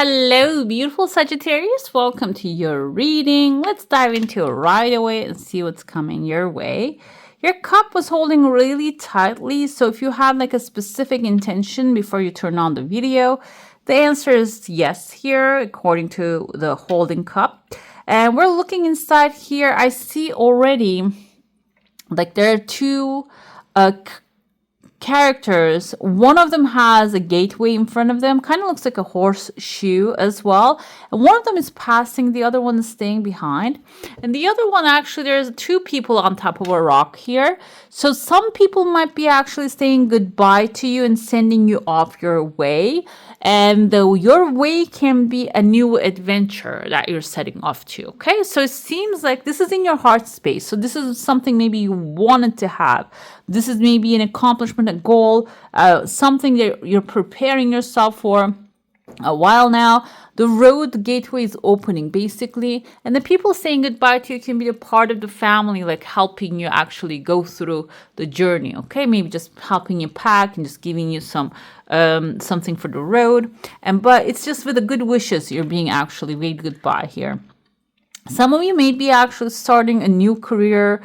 Hello, beautiful Sagittarius. Welcome to your reading. Let's dive into it right away and see what's coming your way. Your cup was holding really tightly, so if you have like a specific intention before you turn on the video, the answer is yes here, according to the holding cup. And we're looking inside here. I see already like there are two characters. One of them has a gateway in front of them, kind of looks like a horseshoe as well, and one of them is passing, the other one is staying behind, and the other one, actually there's two people on top of a rock here. So some people might be actually saying goodbye to you and sending you off your way, and though your way can be a new adventure that you're setting off to. Okay, so it seems like this is in your heart space, so this is something maybe you wanted to have. This is maybe an accomplishment, a goal, something that you're preparing yourself for a while now. The road, the gateway is opening basically, and the people saying goodbye to you can be a part of the family, like helping you actually go through the journey. Okay, maybe just helping you pack and just giving you some something for the road, but it's just with the good wishes you're being actually waved goodbye here. Some of you may be actually starting a new career,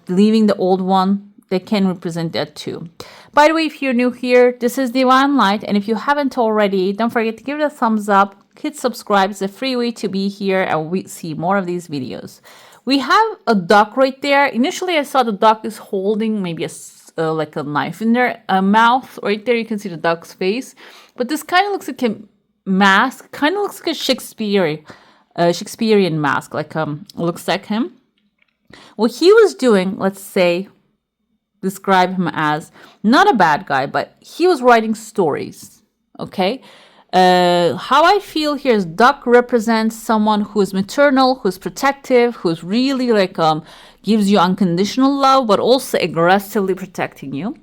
leaving the old one. They can represent that too. By the way, if you're new here, this is Divine Light, and if you haven't already, don't forget to give it a thumbs up, hit subscribe. It's a free way to be here and we see more of these videos. We have a duck right there. Initially, I saw the duck is holding maybe like a knife in their mouth. Right there, you can see the duck's face, but this kind of looks like a mask. Kind of looks like a Shakespearean mask. Like looks like him. What he was doing, let's say, describe him as not a bad guy, but he was writing stories. Okay, how I feel here is duck represents someone who is maternal, who's protective, who's really like gives you unconditional love, but also aggressively protecting you.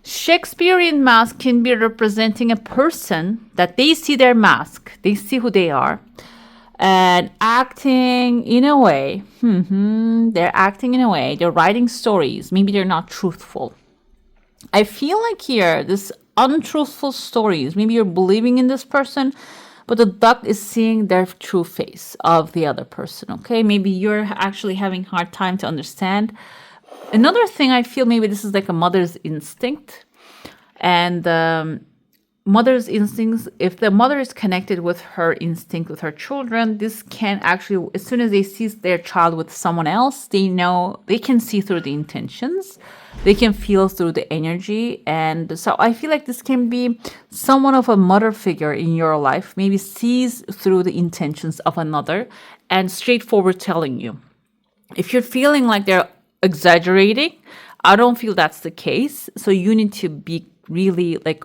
Shakespearean mask can be representing a person that they see their mask, they see who they are, and acting in a way. They're acting in a way. They're writing stories. Maybe they're not truthful. I feel like here, this untruthful stories. Maybe you're believing in this person, but the duck is seeing their true face of the other person. Okay, maybe you're actually having a hard time to understand. Another thing I feel, maybe this is like a mother's instinct, and mother's instincts, if the mother is connected with her instinct with her children, this can actually, as soon as they see their child with someone else, they know, they can see through the intentions, they can feel through the energy. And so I feel like this can be someone of a mother figure in your life, maybe sees through the intentions of another and straightforward telling you. If you're feeling like they're exaggerating, I don't feel that's the case. So you need to be really like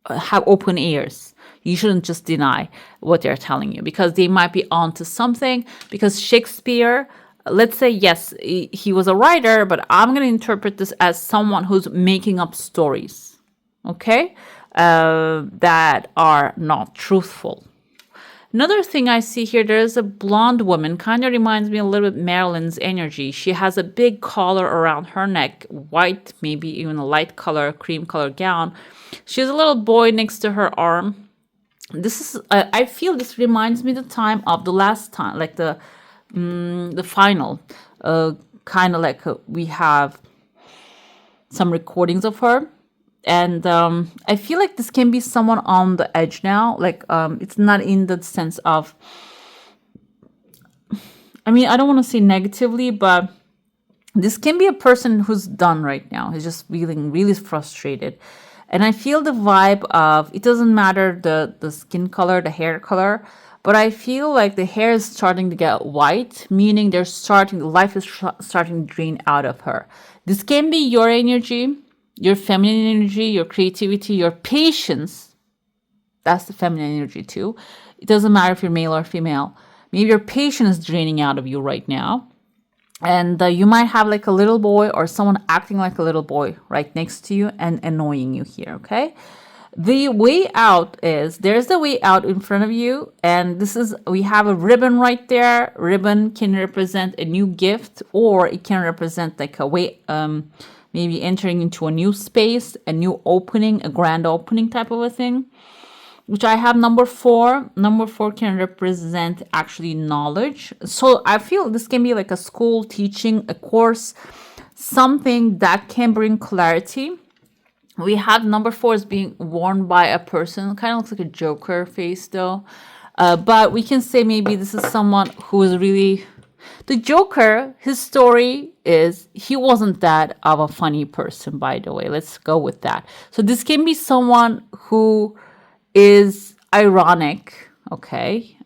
have open ears. You shouldn't just deny what they're telling you, because they might be onto something. Because Shakespeare, let's say, yes, he was a writer, but I'm going to interpret this as someone who's making up stories, okay, that are not truthful. Another thing I see here, there's a blonde woman, kind of reminds me a little bit Marilyn's energy. She has a big collar around her neck, white, maybe even a light color, cream color gown. She has a little boy next to her arm. This is, I feel this reminds me the time of the last time, like the final, kind of like we have some recordings of her. And I feel like this can be someone on the edge now. Like it's not in the sense of, I mean, I don't want to say negatively, but this can be a person who's done right now. He's just feeling really frustrated. And I feel the vibe of, it doesn't matter the skin color, the hair color, but I feel like the hair is starting to get white, meaning life is starting to drain out of her. This can be your energy, your feminine energy, your creativity, your patience. That's the feminine energy too. It doesn't matter if you're male or female. Maybe your patience is draining out of you right now. And you might have like a little boy or someone acting like a little boy right next to you and annoying you here, okay? The way out is, there's the way out in front of you. And we have a ribbon right there. Ribbon can represent a new gift, or it can represent like a way, maybe entering into a new space, a new opening, a grand opening type of a thing. which I have number 4. Number 4 can represent actually knowledge. So I feel this can be like a school teaching, a course, something that can bring clarity. We have number 4 is being worn by a person. Kind of looks like a Joker face though. But we can say maybe this is someone who is really... The Joker, his story is he wasn't that of a funny person, by the way. Let's go with that. So this can be someone who is ironic, okay?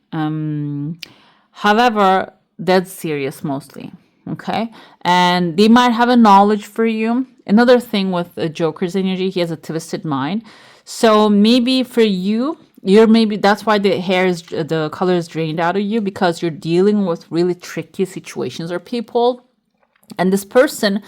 However, that's serious mostly, okay? And they might have a knowledge for you. Another thing with the Joker's energy, he has a twisted mind. So maybe for you, maybe that's why the color is drained out of you, because you're dealing with really tricky situations or people, and this person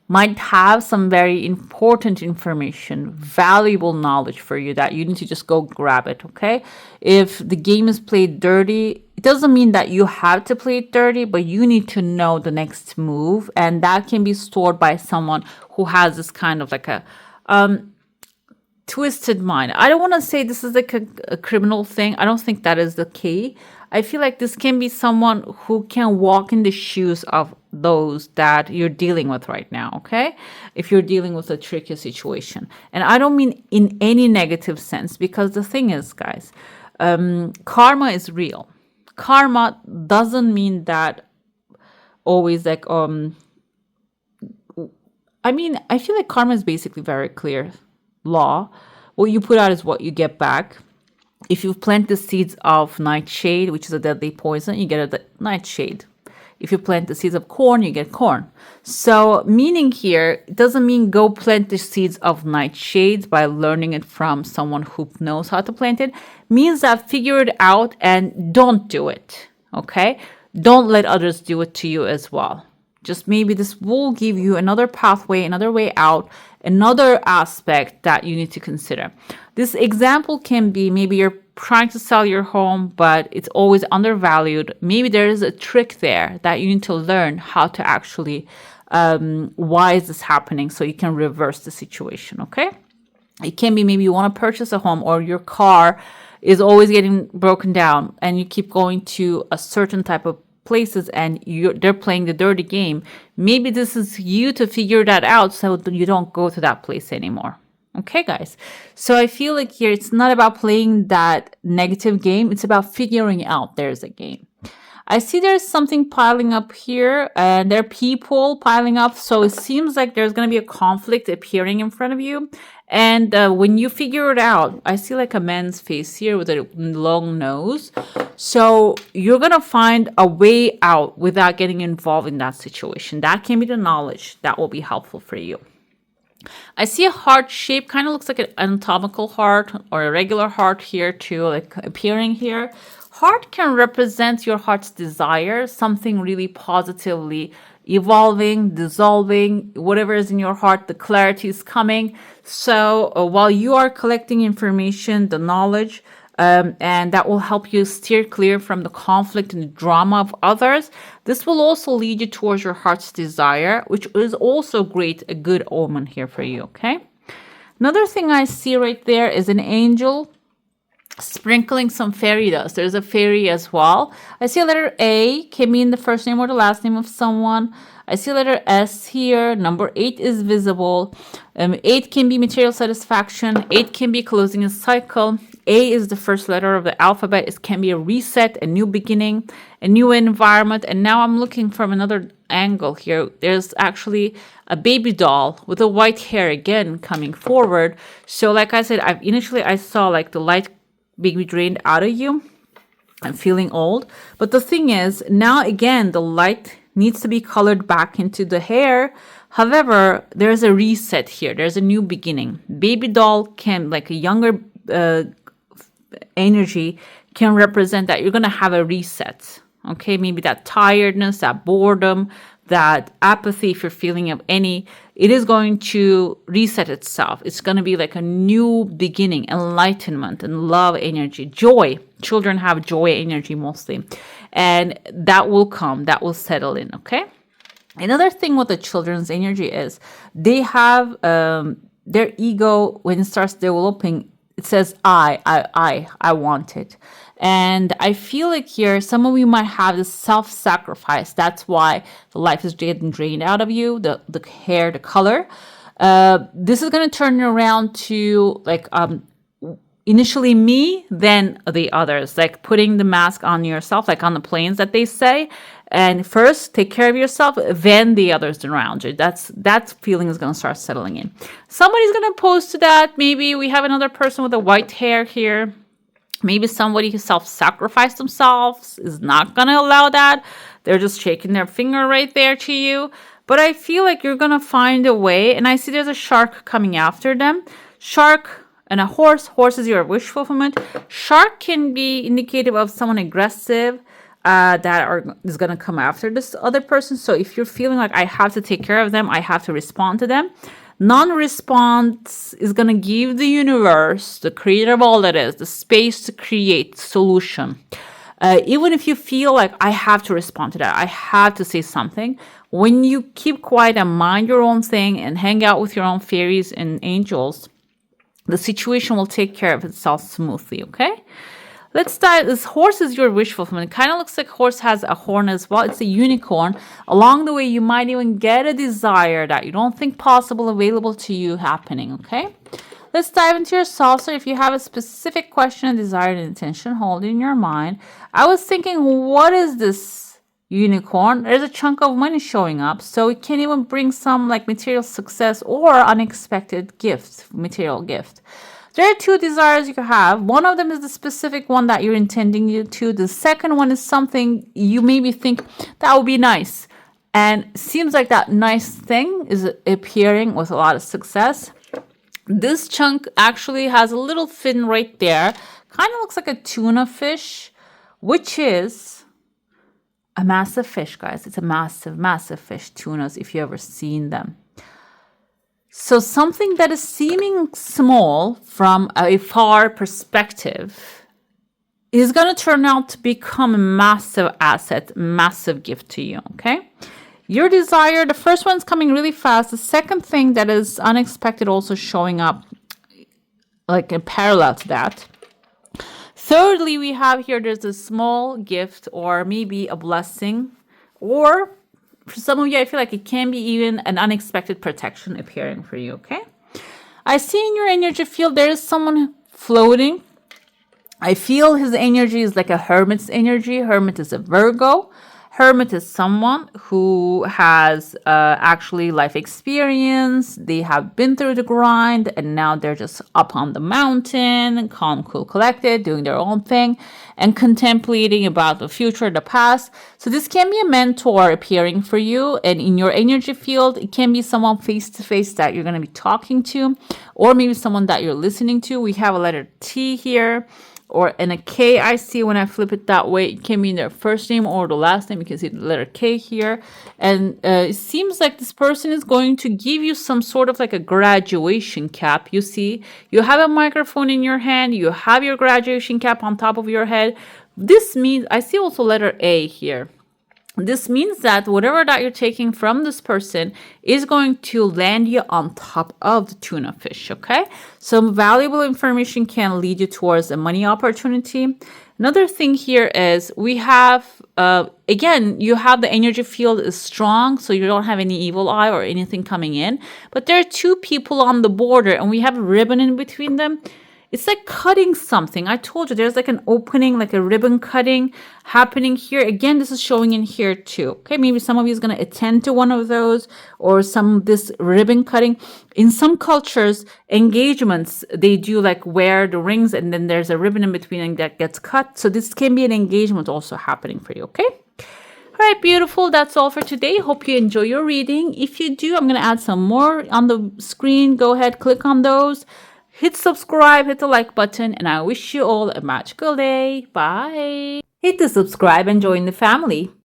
might have some very important information, valuable knowledge for you that you need to just go grab it, okay? If the game is played dirty, it doesn't mean that you have to play it dirty, but you need to know the next move, and that can be stored by someone who has this kind of like a twisted mind. I don't want to say this is like a criminal thing. I don't think that is the key. I feel like this can be someone who can walk in the shoes of those that you're dealing with right now, okay? If you're dealing with a tricky situation. And I don't mean in any negative sense, because the thing is, guys, karma is real. Karma doesn't mean that always like, I feel like karma is basically very clear law. What you put out is what you get back. If you plant the seeds of nightshade, which is a deadly poison, you get a nightshade. If you plant the seeds of corn, you get corn. So meaning here, it doesn't mean go plant the seeds of nightshades by learning it from someone who knows how to plant it. Means that figure it out and don't do it, okay? Don't let others do it to you as well. Just maybe this will give you another pathway, another way out, another aspect that you need to consider. This example can be maybe you're trying to sell your home, but it's always undervalued. Maybe there is a trick there that you need to learn how to actually, why is this happening? So you can reverse the situation, okay? It can be maybe you want to purchase a home, or your car is always getting broken down and you keep going to a certain type of places and they're playing the dirty game. Maybe this is you to figure that out so that you don't go to that place anymore. Okay, guys. So I feel like here it's not about playing that negative game. It's about figuring out there's a game. I see there's something piling up here and there are people piling up. So it seems like there's going to be a conflict appearing in front of you. And when you figure it out, I see like a man's face here with a long nose. So you're going to find a way out without getting involved in that situation. That can be the knowledge that will be helpful for you. I see a heart shape, kind of looks like an anatomical heart or a regular heart here too, like appearing here. Heart can represent your heart's desire, something really positively evolving, dissolving, whatever is in your heart, the clarity is coming. So while you are collecting information, the knowledge, and that will help you steer clear from the conflict and the drama of others, this will also lead you towards your heart's desire, which is also great, a good omen here for you, okay? Another thing I see right there is an angel sprinkling some fairy dust. There's a fairy as well. I see a letter A, can mean the first name or the last name of someone. I see a letter S here. Number 8 is visible. 8 can be material satisfaction. 8 can be closing a cycle. A is the first letter of the alphabet. It can be a reset, a new beginning, a new environment. And now I'm looking from another angle here. There's actually a baby doll with a white hair again coming forward. So like I said, I saw like the light being drained out of you. I'm feeling old. But the thing is, now again, the light needs to be colored back into the hair. However, there's a reset here. There's a new beginning. Baby doll can, like a younger energy, can represent that you're going to have a reset. Okay, maybe that tiredness, that boredom, that apathy, if you're feeling of any, it is going to reset itself. It's going to be like a new beginning, enlightenment and love energy, joy. Children have joy energy mostly. And that will come, that will settle in, okay? Another thing with the children's energy is they have their ego, when it starts developing, it says I want it. And I feel like here some of you might have this self-sacrifice. That's why the life is getting drained out of you, the hair, the color. This is going to turn around to like initially me, then the others, like putting the mask on yourself, like on the planes that they say. And first take care of yourself, then the others around you. That feeling is going to start settling in. Somebody's going to post to that. Maybe we have another person with a white hair here. Maybe somebody who self-sacrificed themselves is not going to allow that. They're just shaking their finger right there to you. But I feel like you're going to find a way. And I see there's a shark coming after them. Shark and a horse. Horse is your wish fulfillment. Shark can be indicative of someone aggressive is going to come after this other person. So if you're feeling like I have to take care of them, I have to respond to them. Non-response is going to give the universe, the creator of all that is, the space to create solution. Even if you feel like I have to respond to that, I have to say something, when you keep quiet and mind your own thing and hang out with your own fairies and angels, the situation will take care of itself smoothly, okay? Let's dive. This horse is your wish fulfillment. It kind of looks like horse has a horn as well. It's a unicorn. Along the way, you might even get a desire that you don't think possible available to you happening, okay? Let's dive into your soul. So if you have a specific question, a desire, and intention, hold it in your mind. I was thinking, what is this unicorn? There's a chunk of money showing up. So it can even bring some like material success or unexpected gift, material gift. There are two desires you can have. One of them is the specific one that you're intending to. The second one is something you maybe think that would be nice. And seems like that nice thing is appearing with a lot of success. This chunk actually has a little fin right there. Kind of looks like a tuna fish, which is a massive fish, guys. It's a massive, massive fish, tunas, if you've ever seen them. So something that is seeming small from a far perspective is going to turn out to become a massive asset, massive gift to you, okay? Your desire, the first one's coming really fast. The second thing that is unexpected also showing up like in parallel to that. Thirdly, we have here, there's a small gift or maybe a blessing, or for some of you, I feel like it can be even an unexpected protection appearing for you, okay? I see in your energy field, there is someone floating. I feel his energy is like a hermit's energy. Hermit is a Virgo. Hermit is someone who has actually life experience. They have been through the grind and now they're just up on the mountain, calm, cool, collected, doing their own thing and contemplating about the future, the past. So this can be a mentor appearing for you. And in your energy field, it can be someone face to face that you're going to be talking to, or maybe someone that you're listening to. We have a letter T here. And a K I see when I flip it that way. It can be their first name or the last name. You can see the letter K here. And it seems like this person is going to give you some sort of like a graduation cap. You see, you have a microphone in your hand. You have your graduation cap on top of your head. This means, I see also letter A here. This means that whatever that you're taking from this person is going to land you on top of the tuna fish, okay? Some valuable information can lead you towards a money opportunity. Another thing here is we have, again, you have the energy field is strong, so you don't have any evil eye or anything coming in. But there are two people on the border, and we have a ribbon in between them. It's like cutting something. I told you there's like an opening, like a ribbon cutting happening here. Again, this is showing in here too. Okay, maybe some of you is going to attend to one of those or this ribbon cutting. In some cultures, engagements, they do like wear the rings and then there's a ribbon in between that gets cut. So this can be an engagement also happening for you, okay? All right, beautiful. That's all for today. Hope you enjoy your reading. If you do, I'm going to add some more on the screen. Go ahead, click on those. Hit subscribe, hit the like button, and I wish you all a magical day. Bye. Hit the subscribe and join the family.